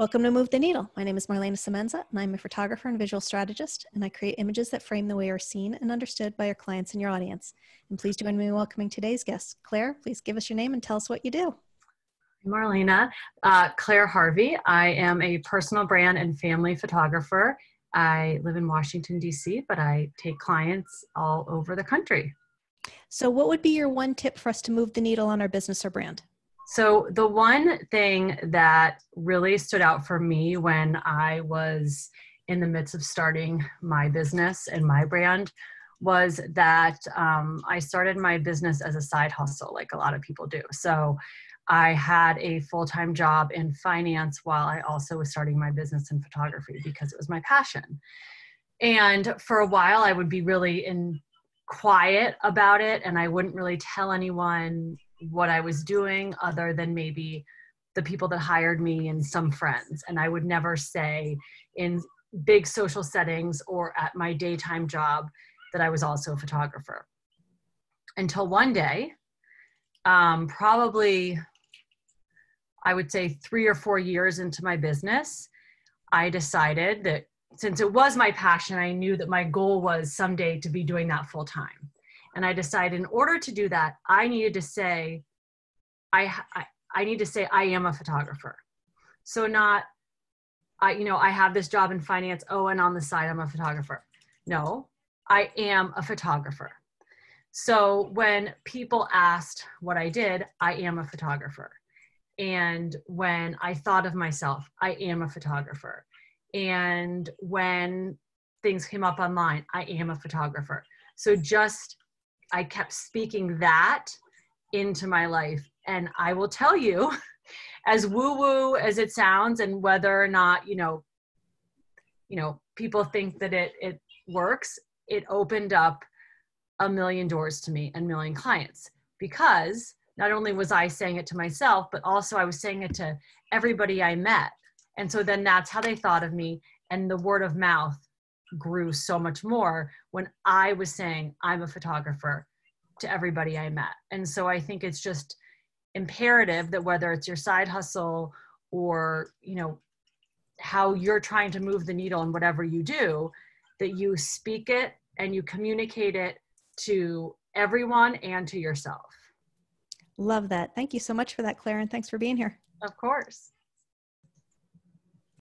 Welcome to Move the Needle. My name is Marlana Semenza, and I'm a photographer and visual strategist, and I create images that frame the way we're seen and understood by your clients and your audience. And please join me in welcoming today's guest. Claire, please give us your name and tell us what you do. Marlana, Claire Harvey. I am a personal brand and family photographer. I live in Washington, D.C., but I take clients all over the country. So what would be your one tip for us to move the needle on our business or brand? So the one thing that really stood out for me when I was in the midst of starting my business and my brand was that I started my business as a side hustle, like a lot of people do. So I had a full-time job in finance while I also was starting my business in photography because it was my passion. And for a while, I would be really quiet about it, and I wouldn't really tell anyone what I was doing other than maybe the people that hired me and some friends. And I would never say in big social settings or at my daytime job that I was also a photographer. Until one day, probably I would say 3 or 4 years into my business, I decided that since it was my passion, I knew that my goal was someday to be doing that full time. And I decided in order to do that, I needed to say, I need to say I am a photographer. So not, I have this job in finance. Oh, and on the side, I'm a photographer. No, I am a photographer. So when people asked what I did, I am a photographer. And when I thought of myself, I am a photographer. And when things came up online, I am a photographer. So I kept speaking that into my life. And I will tell you, as woo-woo as it sounds, and whether or not, people think that it works, it opened up a million doors to me and a million clients, because not only was I saying it to myself, but also I was saying it to everybody I met. And so then that's how they thought of me. And the word of mouth grew so much more when I was saying I'm a photographer to everybody I met. And so I think it's just imperative that whether it's your side hustle or, how you're trying to move the needle in whatever you do, that you speak it and you communicate it to everyone and to yourself. Love that. Thank you so much for that, Claire, and thanks for being here. Of course.